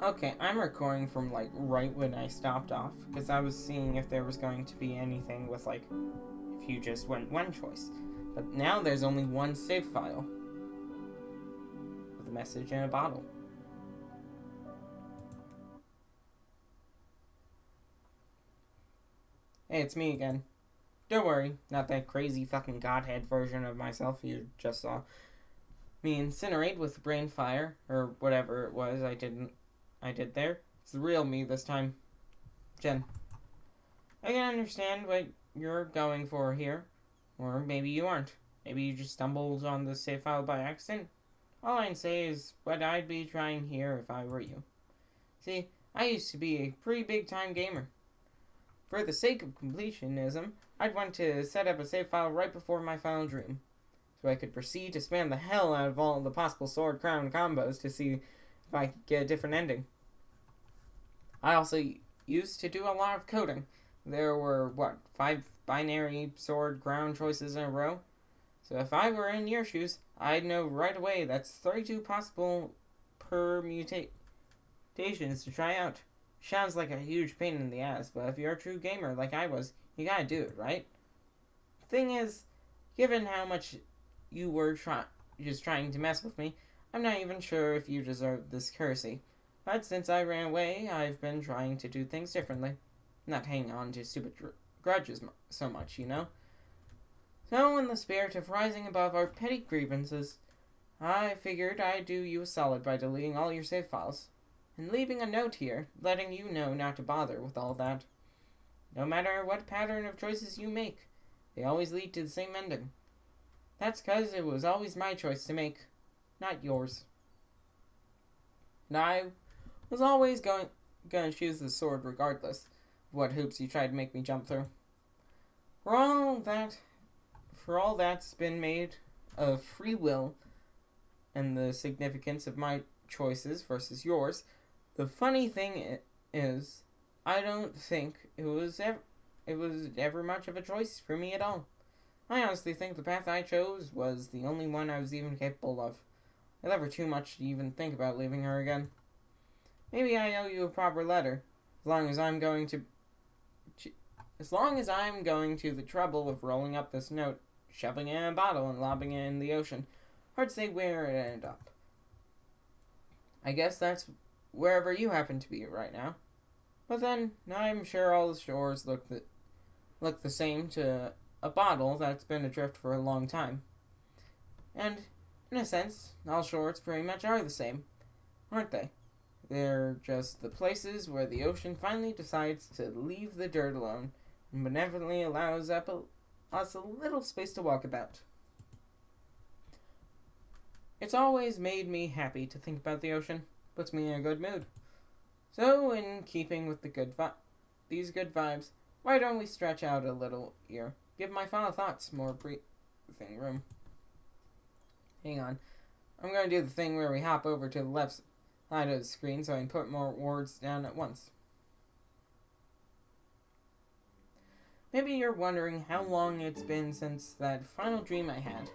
Okay, I'm recording from, right when I stopped off, because I was seeing if there was going to be anything with, if you just went one choice. But now there's only one save file, with a message in a bottle. Hey, it's me again. Don't worry, not that crazy fucking godhead version of myself you just saw. Me incinerate with brain fire, or whatever it was I did there. It's the real me this time. Jen, I can understand what you're going for here. Or maybe you aren't. Maybe you just stumbled on the save file by accident. All I can say is what I'd be trying here if I were you. See, I used to be a pretty big time gamer. For the sake of completionism, I'd want to set up a save file right before my final dream, so I could proceed to spam the hell out of all the possible sword crown combos to see if I could get a different ending. I also used to do a lot of coding. There were, 5 binary sword crown choices in a row? So if I were in your shoes, I'd know right away that's 32 possible permutations to try out. Sounds like a huge pain in the ass, but if you're a true gamer like I was, you gotta do it, right? Thing is, given how much you were just trying to mess with me, I'm not even sure if you deserve this courtesy. But since I ran away, I've been trying to do things differently. Not hang on to stupid grudges so much, you know? So, in the spirit of rising above our petty grievances, I figured I'd do you a solid by deleting all your save files. And leaving a note here, letting you know not to bother with all that. No matter what pattern of choices you make, they always lead to the same ending. That's 'cause it was always my choice to make, not yours. And I was always gonna choose the sword regardless of what hoops you tried to make me jump through. For all that's been made of free will and the significance of my choices versus yours, the funny thing is, I don't think it was ever much of a choice for me at all. I honestly think the path I chose was the only one I was even capable of. I love her too much to even think about leaving her again. Maybe I owe you a proper letter, as long as I'm going to the trouble of rolling up this note, shoving it in a bottle, and lobbing it in the ocean. Hard to say where it ended up. I guess that's wherever you happen to be right now. But then, I'm sure all the shores look the same to a bottle that's been adrift for a long time. And, in a sense, all shores pretty much are the same, aren't they? They're just the places where the ocean finally decides to leave the dirt alone and benevolently allows us a little space to walk about. It's always made me happy to think about the ocean. Puts me in a good mood. So, in keeping with these good vibes, why don't we stretch out a little here? Give my final thoughts more breathing room. Hang on. I'm going to do the thing where we hop over to the left side of the screen so I can put more words down at once. Maybe you're wondering how long it's been since that final dream I had.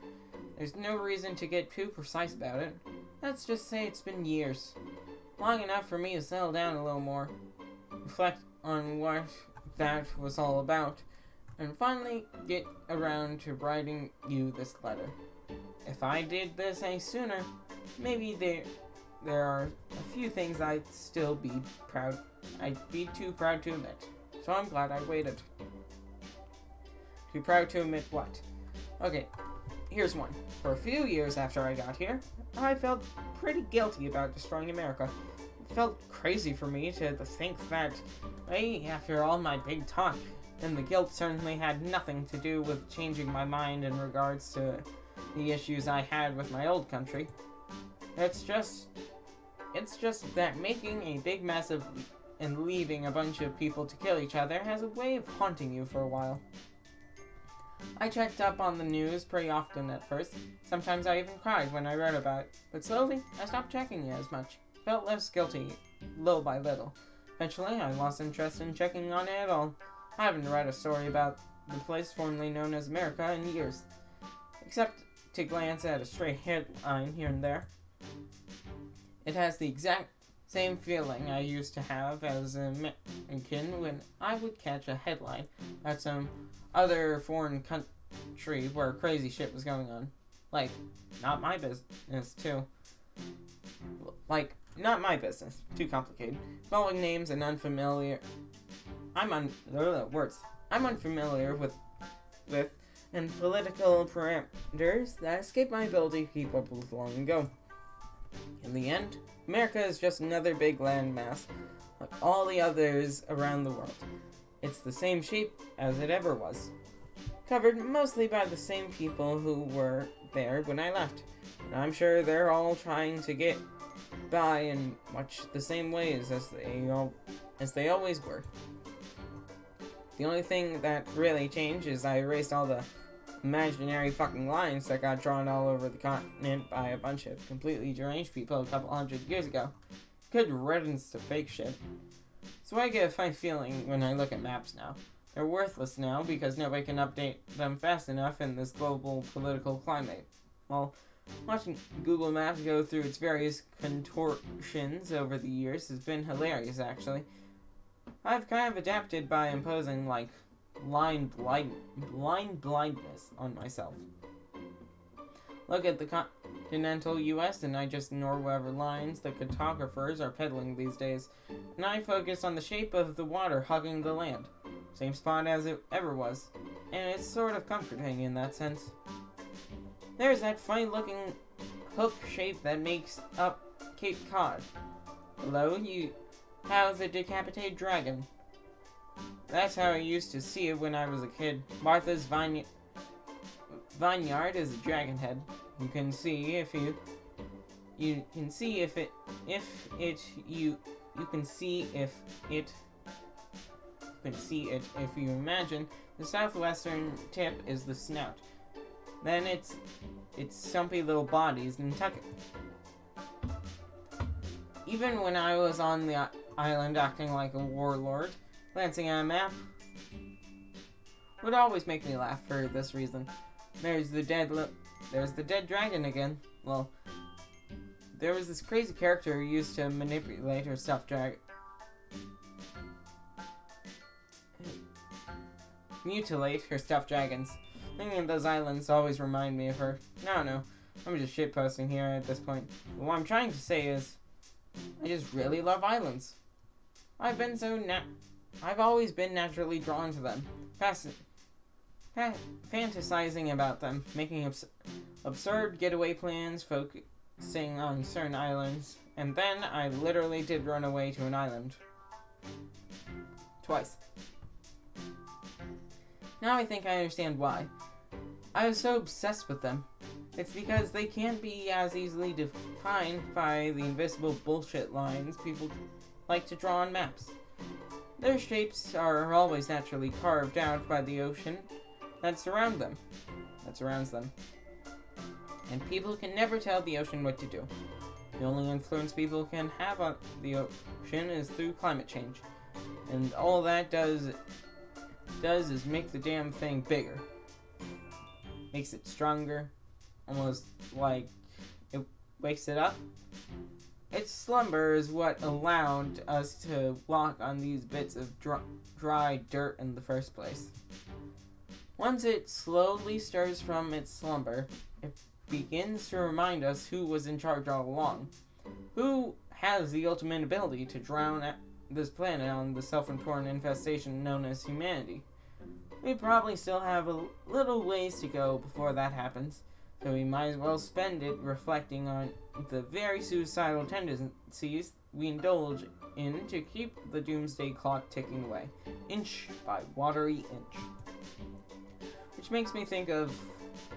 There's no reason to get too precise about it. Let's just say it's been years. Long enough for me to settle down a little more, reflect on what that was all about, and finally get around to writing you this letter. If I did this any sooner, maybe there are a few things I'd be too proud to admit. So I'm glad I waited. Too proud to admit what? Okay, here's one. For a few years after I got here, I felt pretty guilty about destroying America. It felt crazy for me to think that, after all my big talk, and the guilt certainly had nothing to do with changing my mind in regards to the issues I had with my old country. It's just that making a big mess and leaving a bunch of people to kill each other has a way of haunting you for a while. I checked up on the news pretty often at first. Sometimes I even cried when I read about it. But slowly, I stopped checking it as much. Felt less guilty, little by little. Eventually, I lost interest in checking on it at all. I haven't read a story about the place formerly known as America in years, except to glance at a stray headline here and there. It has the exact Same feeling I used to have as an American when I would catch a headline at some other foreign country where crazy shit was going on. Like, not my business, too. Like, not my business. Too complicated. Spelling names and unfamiliar... I'm unfamiliar with and political parameters that escape my ability to keep up with long ago. In the end, America is just another big landmass, like all the others around the world. It's the same shape as it ever was, covered mostly by the same people who were there when I left. And I'm sure they're all trying to get by in much the same ways as they always were. The only thing that really changed is I erased all the imaginary fucking lines that got drawn all over the continent by a bunch of completely deranged people a couple hundred years ago. Good riddance to fake shit. So I get a funny feeling when I look at maps now. They're worthless now because nobody can update them fast enough in this global political climate. Well, watching Google Maps go through its various contortions over the years has been hilarious, actually. I've kind of adapted by imposing, like, blind blindness on myself. Look at the continental US and I just ignore whatever lines the cartographers are peddling these days, and I focus on the shape of the water hugging the land. Same spot as it ever was, and it's sort of comforting in that sense. There's that funny looking hook shape that makes up Cape Cod. Below you have the decapitated dragon. That's how I used to see it when I was a kid. Martha's Vineyard is a dragon head. You can see if you can see if you imagine the southwestern tip is the snout. Then it's stumpy little bodies in Nantucket. Even when I was on the island acting like a warlord, glancing at a map would always make me laugh for this reason. There's the dead dragon again. Well, there was this crazy character who used to manipulate her stuffed dragon. Mutilate her stuffed dragons. Thinking of those islands always remind me of her. No, I'm just shitposting here at this point. But what I'm trying to say is, I just really love islands. I've always been naturally drawn to them, fantasizing about them, making absurd getaway plans, focusing on certain islands, and then I literally did run away to an island. Twice. Now I think I understand why. I was so obsessed with them. It's because they can't be as easily defined by the invisible bullshit lines people like to draw on maps. Their shapes are always naturally carved out by the ocean that surrounds them. And people can never tell the ocean what to do. The only influence people can have on the ocean is through climate change. And all that does is make the damn thing bigger. Makes it stronger. Almost like it wakes it up. Its slumber is what allowed us to walk on these bits of dry dirt in the first place. Once it slowly stirs from its slumber, it begins to remind us who was in charge all along. Who has the ultimate ability to drown this planet on the self-important infestation known as humanity. We probably still have a little ways to go before that happens, so we might as well spend it reflecting on the very suicidal tendencies we indulge in to keep the doomsday clock ticking away, inch by watery inch. Which makes me think of...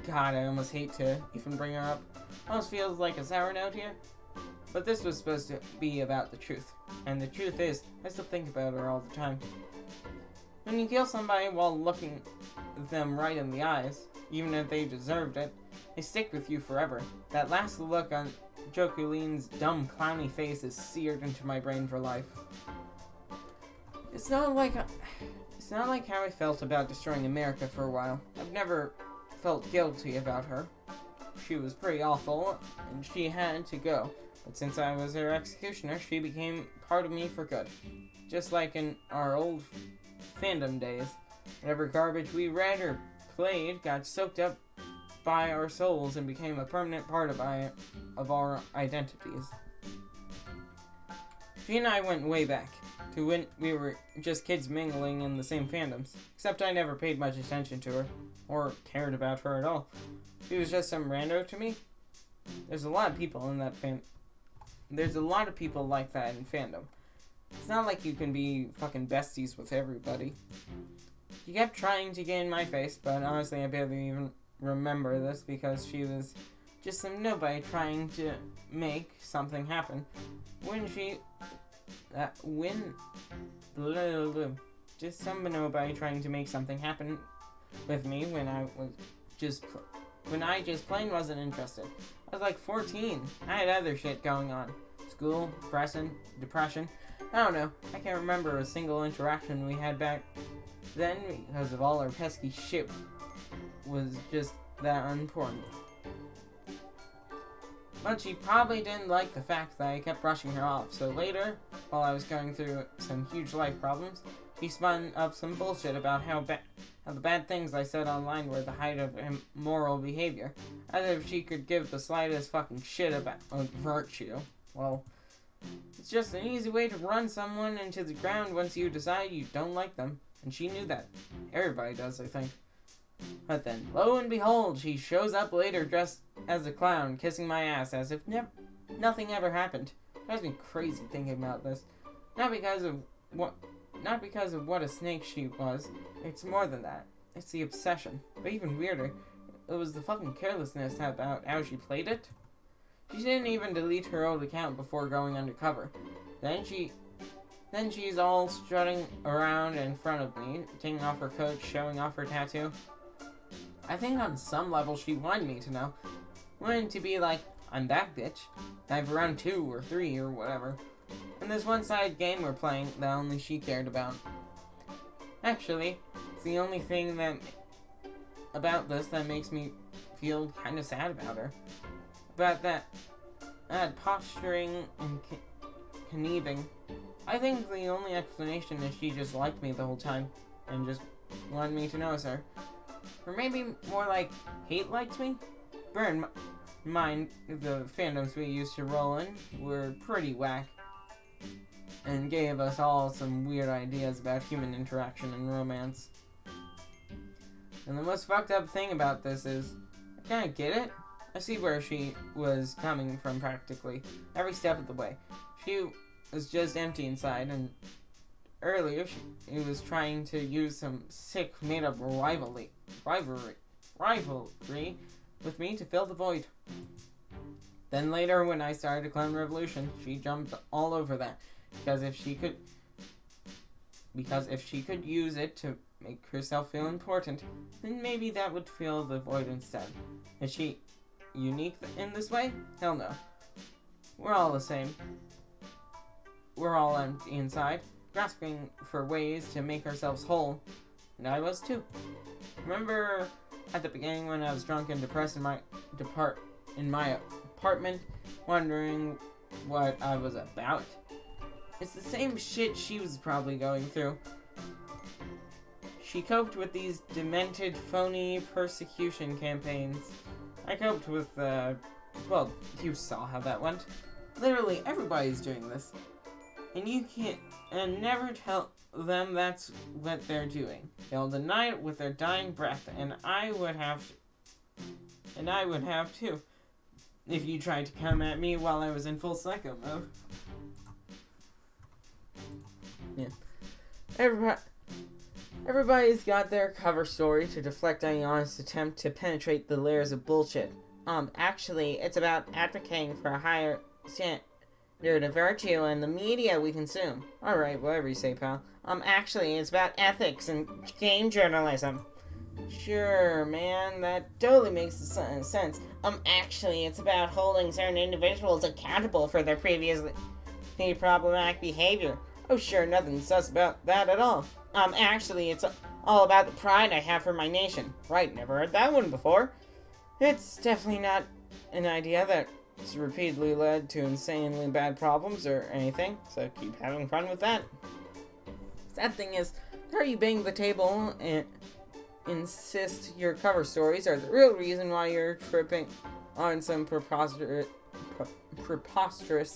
God, I almost hate to even bring her up. Almost feels like a sour note here. But this was supposed to be about the truth. And the truth is, I still think about her all the time. When you kill somebody while looking them right in the eyes, even if they deserved it, they stick with you forever. That last look on Jokulin's dumb, clowny face is seared into my brain for life. It's not like how I felt about destroying America for a while. I've never felt guilty about her. She was pretty awful, and she had to go. But since I was her executioner, she became part of me for good. Just like in our old fandom days, whatever garbage we read or played got soaked up by our souls and became a permanent part of our identities. She and I went way back, to when we were just kids mingling in the same fandoms, except I never paid much attention to her, or cared about her at all. She was just some rando to me. There's a lot of people like that in fandom. It's not like you can be fucking besties with everybody. She kept trying to get in my face, but honestly I barely even remember this because she was just some nobody trying to make something happen. Just some nobody trying to make something happen with me when I just plain wasn't interested. I was like 14. I had other shit going on. School, depression. I don't know. I can't remember a single interaction we had back then because of all our pesky shit was just that unimportant. But she probably didn't like the fact that I kept brushing her off, so later, while I was going through some huge life problems, she spun up some bullshit about how the bad things I said online were the height of immoral behavior, as if she could give the slightest fucking shit about virtue. Well, it's just an easy way to run someone into the ground once you decide you don't like them, and she knew that. Everybody does, I think. But then, lo and behold, she shows up later dressed as a clown, kissing my ass as if nothing ever happened. It drives me crazy thinking about this. Not because of what a snake she was. It's more than that. It's the obsession. But even weirder, it was the fucking carelessness about how she played it. She didn't even delete her old account before going undercover. Then she's all strutting around in front of me, taking off her coat, showing off her tattoo. I think on some level she wanted me to know. Wanted to be like, I'm back, bitch. I have round 2 or 3 or whatever. And this one-sided game we're playing that only she cared about. Actually, it's the only thing about this that makes me feel kind of sad about her. About that posturing and conniving. I think the only explanation is she just liked me the whole time and just wanted me to notice her. Or maybe more like hate-liked me? Bear in mind, the fandoms we used to roll in were pretty whack and gave us all some weird ideas about human interaction and romance. And the most fucked up thing about this is, I kinda get it. I see where she was coming from practically every step of the way. She was just empty inside, and earlier she was trying to use some sick made-up rivalry with me to fill the void. Then later, when I started a clone revolution, she jumped all over that, because if she could use it to make herself feel important, then maybe that would fill the void instead. Is she unique in this way? Hell no. We're all the same. We're all empty inside, grasping for ways to make ourselves whole, and I was too. Remember at the beginning when I was drunk and depressed in my apartment, wondering what I was about? It's the same shit she was probably going through. She coped with these demented, phony persecution campaigns. I coped with, well, you saw how that went. Literally everybody's doing this. And never tell them that's what they're doing. They'll deny it with their dying breath, and I would have too, if you tried to come at me while I was in full psycho mode. Yeah. Everybody's got their cover story to deflect any honest attempt to penetrate the layers of bullshit. Actually, it's about advocating for a higher standard of virtue in the media we consume. Alright, whatever you say, pal. Actually, it's about ethics and game journalism. Sure, man, that totally makes sense. Actually, it's about holding certain individuals accountable for their previously problematic behavior. Oh, sure, nothing sus about that at all. Actually, it's all about the pride I have for my nation. Right, never heard that one before. It's definitely not an idea that It's repeatedly led to insanely bad problems or anything, so keep having fun with that. Sad thing is, how you bang the table and insist your cover stories are the real reason why you're tripping on some preposterous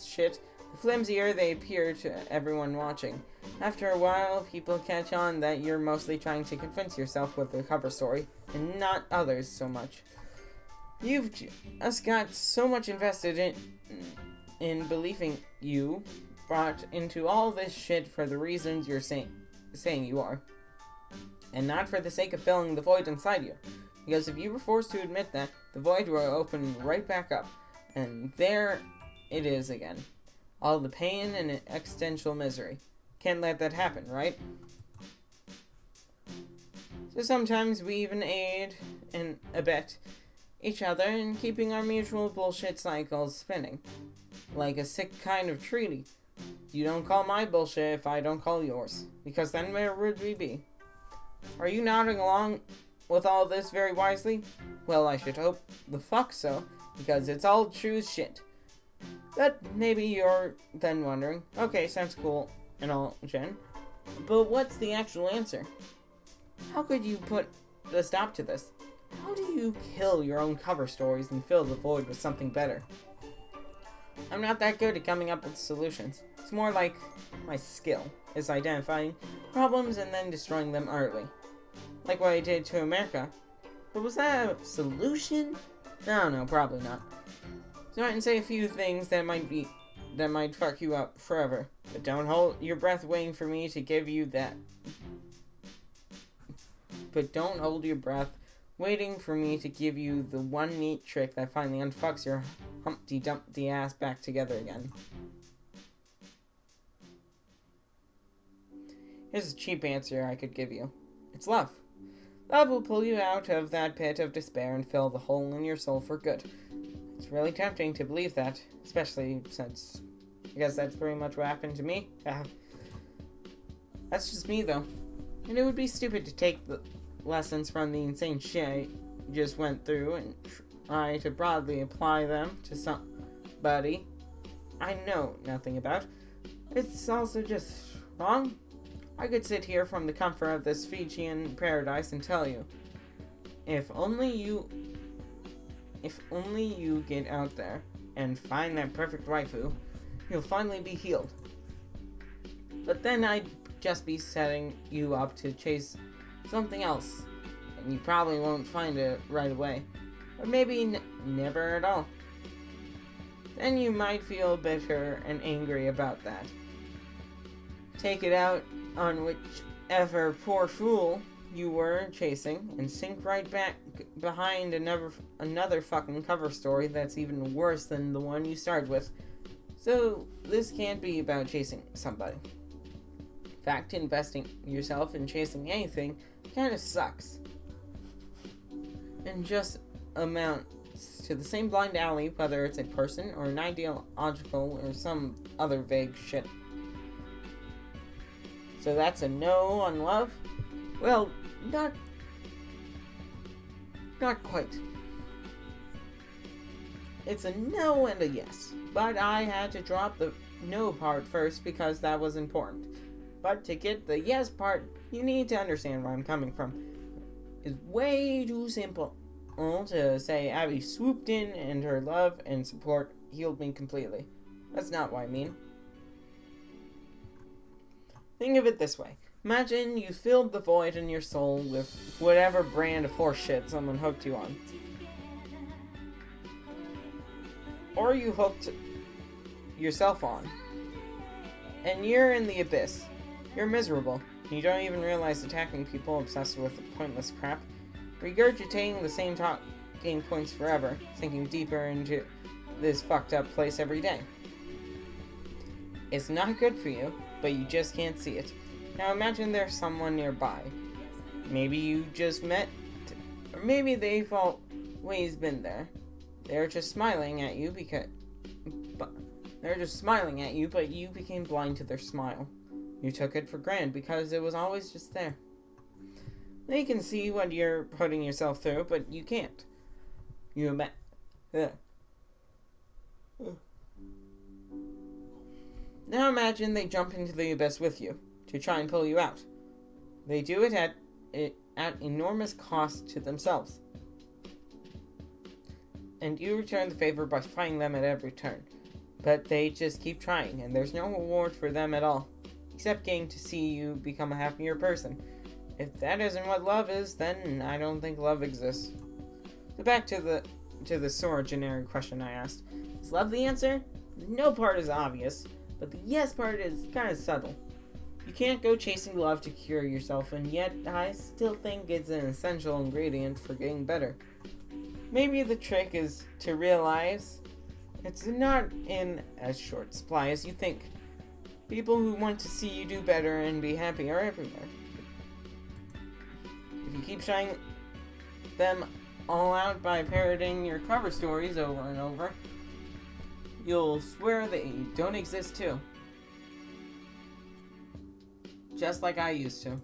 shit. The flimsier they appear to everyone watching. After a while, people catch on that you're mostly trying to convince yourself with the cover story, and not others so much. You've just got so much invested in believing you brought into all this shit for the reasons you're saying you are. And not for the sake of filling the void inside you. Because if you were forced to admit that, the void will open right back up. And there it is again. All the pain and existential misery. Can't let that happen, right? So sometimes we even aid and abet each other in keeping our mutual bullshit cycles spinning. Like a sick kind of treaty. You don't call my bullshit if I don't call yours. Because then where would we be? Are you nodding along with all this very wisely? Well, I should hope the fuck so, because it's all true shit. But maybe you're then wondering, okay, sounds cool and all, Jen, but what's the actual answer? How could you put a stop to this? How do you kill your own cover stories and fill the void with something better? I'm not that good at coming up with solutions. It's more like my skill is identifying problems and then destroying them utterly. Like what I did to America. But was that a solution? No, probably not. So I can say a few things that might fuck you up forever. But don't hold your breath waiting for me to give you that. But don't hold your breath waiting for me to give you the one neat trick that finally unfucks your Humpty Dumpty ass back together again. Here's a cheap answer I could give you. It's love. Love will pull you out of that pit of despair and fill the hole in your soul for good. It's really tempting to believe that, especially since I guess that's pretty much what happened to me. That's just me, though. And it would be stupid to take the lessons from the insane shit I just went through and try to broadly apply them to somebody I know nothing about. It's also just wrong. I could sit here from the comfort of this Fijian paradise and tell you, if only you get out there and find that perfect waifu, you'll finally be healed. But then I'd just be setting you up to chase something else, and you probably won't find it right away, or maybe never at all. Then you might feel bitter and angry about that. Take it out on whichever poor fool you were chasing, and sink right back behind another fucking cover story that's even worse than the one you started with. So this can't be about chasing somebody. In fact, investing yourself in chasing anything kind of sucks. And just amounts to the same blind alley, whether it's a person or an ideological or some other vague shit. So that's a no on love? Well, not quite. It's a no and a yes, but I had to drop the no part first because that was important. But to get the yes part, you need to understand where I'm coming from. It's way too simple to say Abby swooped in and her love and support healed me completely. That's not what I mean. Think of it this way. Imagine you filled the void in your soul with whatever brand of horseshit someone hooked you on. Or you hooked yourself on. And you're in the abyss. You're miserable. You don't even realize attacking people obsessed with pointless crap. Regurgitating the same talking points forever. Sinking deeper into this fucked up place every day. It's not good for you, but you just can't see it. Now imagine there's someone nearby. Maybe you just met, or maybe they've always been there. They're just smiling at you but you became blind to their smile. You took it for granted because it was always just there. They can see what you're putting yourself through, but you can't. Now imagine they jump into the abyss with you to try and pull you out. They do it at enormous cost to themselves. And you return the favor by fighting them at every turn. But they just keep trying, and there's no reward for them at all, except getting to see you become a happier person. If that isn't what love is, then I don't think love exists. So back to the sort of generic question I asked. Is love the answer? No part is obvious, but the yes part is kind of subtle. You can't go chasing love to cure yourself, and yet I still think it's an essential ingredient for getting better. Maybe the trick is to realize it's not in as short supply as you think. People who want to see you do better and be happy are everywhere. If you keep showing them all out by parroting your cover stories over and over, you'll swear they don't exist too. Just like I used to.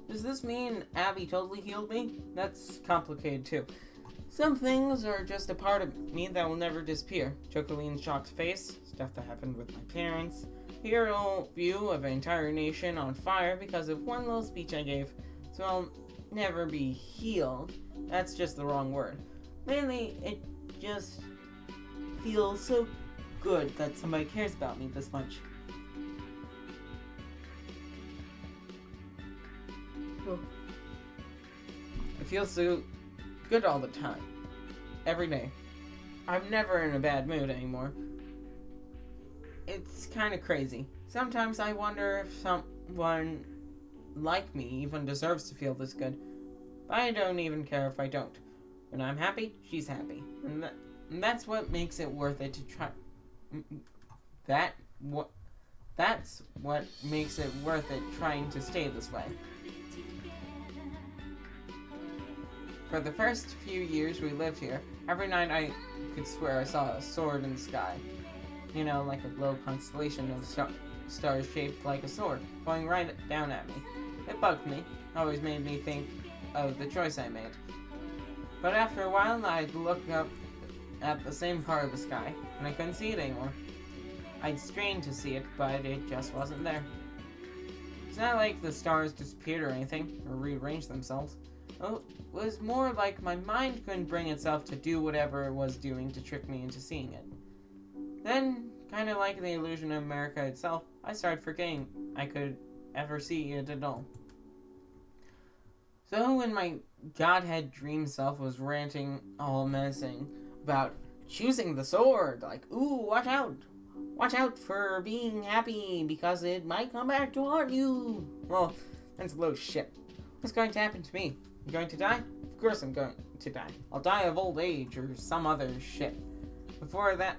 Does this mean Abby totally healed me? That's complicated too. Some things are just a part of me that will never disappear. Jocoline's shocked face, stuff that happened with my parents, hero view of an entire nation on fire because of one little speech I gave. So I'll never be healed. That's just the wrong word. Mainly, it just feels so good that somebody cares about me this much. It feels so good all the time. Every day. I'm never in a bad mood anymore. It's kind of crazy. Sometimes I wonder if someone like me even deserves to feel this good. But I don't even care if I don't. When I'm happy, she's happy. And that's what makes it worth it to try. That's what makes it worth it trying to stay this way. For the first few years we lived here, every night I could swear I saw a sword in the sky. You know, like a low constellation of stars shaped like a sword, going right down at me. It bugged me, always made me think of the choice I made. But after a while, I'd look up at the same part of the sky, and I couldn't see it anymore. I'd strained to see it, but it just wasn't there. It's not like the stars disappeared or anything, or rearranged themselves. It was more like my mind couldn't bring itself to do whatever it was doing to trick me into seeing it. Then, kind of like the illusion of America itself, I started forgetting I could ever see it at all. So when my godhead dream self was ranting all menacing about choosing the sword, like, ooh, watch out for being happy because it might come back to haunt you. Well, that's a load of shit. What's going to happen to me? I'm going to die? Of course I'm going to die. I'll die of old age or some other shit. Before that.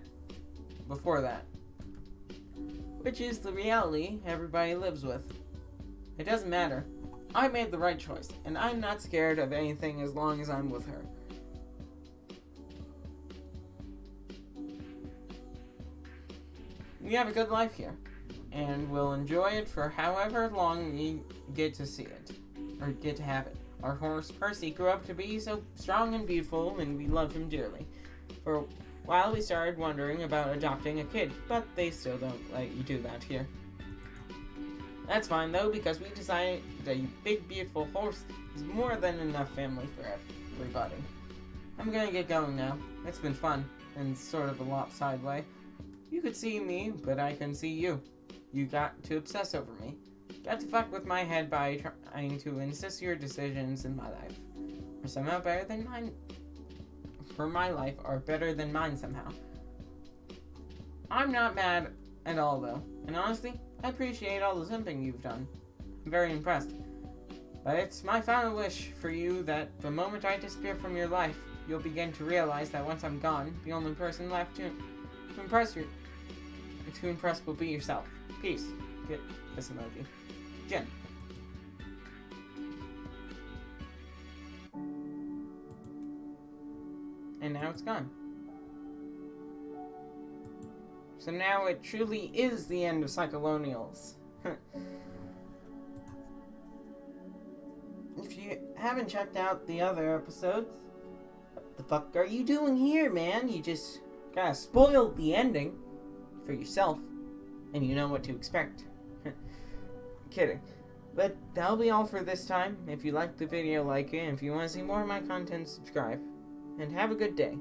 Which is the reality everybody lives with. It doesn't matter. I made the right choice, and I'm not scared of anything as long as I'm with her. We have a good life here, and we'll enjoy it for however long we get to see it, or get to have it. Our horse Percy grew up to be so strong and beautiful, and we love him dearly. For a while we started wondering about adopting a kid, but they still don't let you do that here. That's fine though, because we decided that a big beautiful horse is more than enough family for everybody. I'm gonna get going now. It's been fun, in sort of a lopsided way. You could see me, but I couldn't see you. You got to obsess over me. Got to fuck with my head by trying to insist your decisions in my life are somehow better than mine. For my life are better than mine somehow. I'm not mad at all though, and honestly, I appreciate all the simping you've done. I'm very impressed. But it's my final wish for you that the moment I disappear from your life, you'll begin to realize that once I'm gone, the only person left to impress will be yourself. Peace. Get this emoji. Jen. And now it's gone. So now it truly is the end of Psycholonials. If you haven't checked out the other episodes, what the fuck are you doing here, man? You just kind of spoiled the ending for yourself, and you know what to expect. Kidding. But that'll be all for this time. If you liked the video, like it. If you want to see more of my content, subscribe. And have a good day.